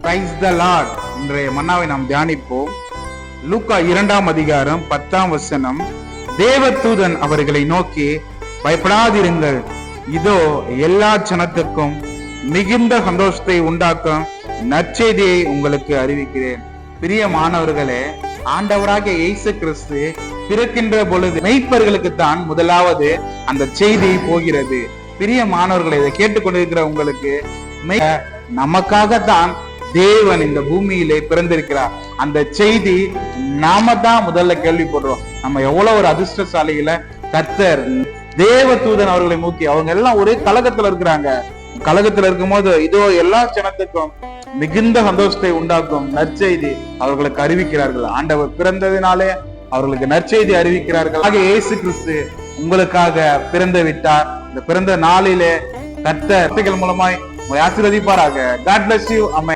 Praise the Lord. இன்றைய மன்னாவை நாம் தியானிப்போம். லூக்கா 2ஆம் அதிகாரம் 10ஆம் வசனம். தேவதூதன் அவர்களை நோக்கி, பயப்படாதிருங்கள், இதோ எல்லா ஜனத்துக்கும் மிகுந்த சந்தோஷத்தை உண்டாக்கும் நற்செய்தியை உங்களுக்கு அறிவிக்கிறேன். பிரியமானவர்களே, ஆண்டவராகிய இயேசு கிறிஸ்து பிறக்கின்ற பொழுது மெய்ப்பர்களுக்கு தான் முதலாவது அந்த செய்தி போகிறது. பிரியமானவர்களை, இதை கேட்டுக்கொண்டிருக்கிற உங்களுக்கு, நமக்காகத்தான் தேவன் இந்த பூமியிலே பிறந்திருக்கிறார். அந்த செய்தி நாம தான் முதல்ல கேள்விப்படுறோம். நம்ம எவ்வளவு ஒரு அதிர்ஷ்டசாலிகளை கர்த்தர் தேவதூதன் அவர்களை நோக்கி, அவங்க எல்லாம் ஒரே கலகத்துல இருக்கிறாங்க. கலகத்துல இருக்கும் போது இதோ எல்லா ஜனத்துக்கும் மிகுந்த சந்தோஷத்தை உண்டாக்கும் நற்செய்தி அவர்களுக்கு அறிவிக்கிறார்கள். ஆண்டவர் பிறந்ததினாலே அவர்களுக்கு நற்செய்தி அறிவிக்கிறார்கள். ஆக இயேசு கிறிஸ்து உங்களுக்காக பிறந்து விட்டார். இந்த பிறந்த நாளிலே கர்த்தர் மூலமாய் உங்களை ஆசீர்வதிப்பாராக. God bless you.